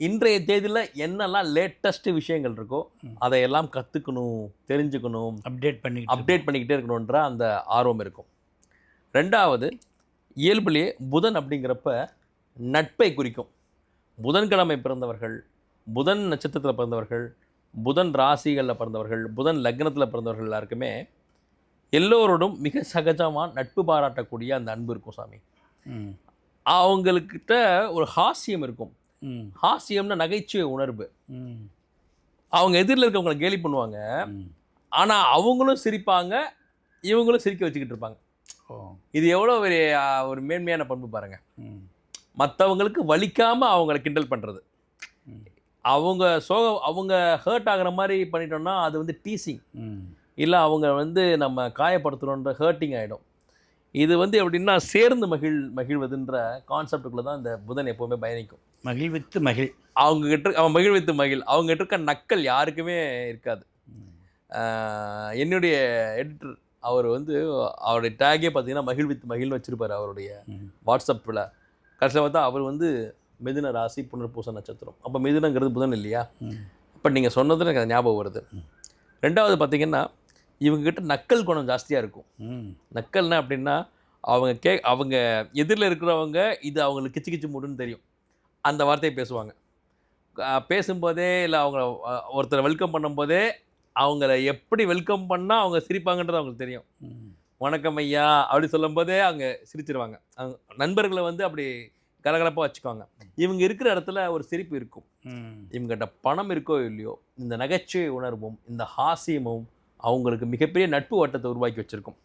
இன்றைய தேதியில் என்னெல்லாம் லேட்டஸ்ட் விஷயங்கள் இருக்கோ அதையெல்லாம் கற்றுக்கணும், தெரிஞ்சுக்கணும், அப்டேட் பண்ணிக்கிட்டே இருக்கணுன்ற அந்த ஆர்வம் இருக்கும். ரெண்டாவது, இயல்புலேயே புதன் அப்படிங்கிறப்ப நட்பை குறிக்கும். புதன்கிழமை பிறந்தவர்கள், புதன் நட்சத்திரத்தில் பிறந்தவர்கள், புதன் ராசிகளில் பிறந்தவர்கள், புதன் லக்னத்தில் பிறந்தவர்கள் எல்லாருக்குமே எல்லோரோடும் மிக சகஜமாக நட்பு பாராட்டக்கூடிய அந்த அன்பு இருக்கும் சாமி. அவங்கக்கிட்ட ஒரு ஹாஸ்யம் இருக்கும். ஹாஸ்யம்னா நகைச்சுவை உணர்வு. அவங்க எதிரில் இருக்கவங்களை கேலி பண்ணுவாங்க, ஆனால் அவங்களும் சிரிப்பாங்க, இவங்களும் சிரிக்க வச்சுக்கிட்டு இருப்பாங்க. இது எவ்வளோ ஒரு மேன்மையான பண்பு பாருங்க. மற்றவங்களுக்கு வலிக்காமல் அவங்கள கிண்டல் பண்ணுறது. அவங்க அவங்க ஹர்ட் ஆகிற மாதிரி பண்ணிட்டோம்னா அது வந்து டீசிங், இல்லை அவங்க வந்து நம்ம காயப்படுத்தணுன்ற ஹர்ட்டிங் ஆகிடும். இது வந்து எப்படின்னா சேர்ந்து மகிழ்வதுன்ற கான்செப்டுக்குள்ளே தான் இந்த புதன் எப்போவுமே பயணிக்கும். மகிழ்வித்து மகிழ். அவன் மகிழ்வித்து மகிழ். அவங்ககிட்ட இருக்க நக்கல் யாருக்குமே இருக்காது. என்னுடைய எடிட்டர் அவர் வந்து அவருடைய டேகே பார்த்தீங்கன்னா மகிழ்வித்து மகிழ்னு வச்சுருப்பார் அவருடைய வாட்ஸ்அப்பில். கடைசியில் பார்த்தா அவர் வந்து மிதுன ராசி, புனர்பூச நட்சத்திரம். அப்போ மிதுனங்கிறது புதன் இல்லையா? அப்போ நீங்கள் சொன்னது எனக்கு ஞாபகம் வருது. ரெண்டாவது பார்த்தீங்கன்னா இவங்ககிட்ட நக்கல் குணம் ஜாஸ்தியாக இருக்கும். நக்கல்னா அப்படின்னா அவங்க எதிரில் இருக்கிறவங்க இது அவங்களுக்கு கிச்சு கிச்சு மூடுன்னு தெரியும், அந்த வார்த்தையை பேசுவாங்க. பேசும்போதே இல்லை அவங்க ஒருத்தரை வெல்கம் பண்ணும்போதே அவங்கள எப்படி வெல்கம் பண்ணால் அவங்க சிரிப்பாங்கன்றது அவங்களுக்கு தெரியும். வணக்கம் ஐயா அப்படி சொல்லும்போதே அவங்க சிரிச்சிருவாங்க. நண்பர்களை வந்து அப்படி கலகலப்பாக வச்சுக்குவாங்க. இவங்க இருக்கிற இடத்துல ஒரு சிரிப்பு இருக்கும். இவங்ககிட்ட பணம் இருக்கோ இல்லையோ, இந்த நகைச்சுவை உணர்வும் இந்த ஹாஸ்யமும் அவங்களுக்கு மிகப்பெரிய நட்பு வட்டத்தை உருவாக்கி வச்சுருக்கும்.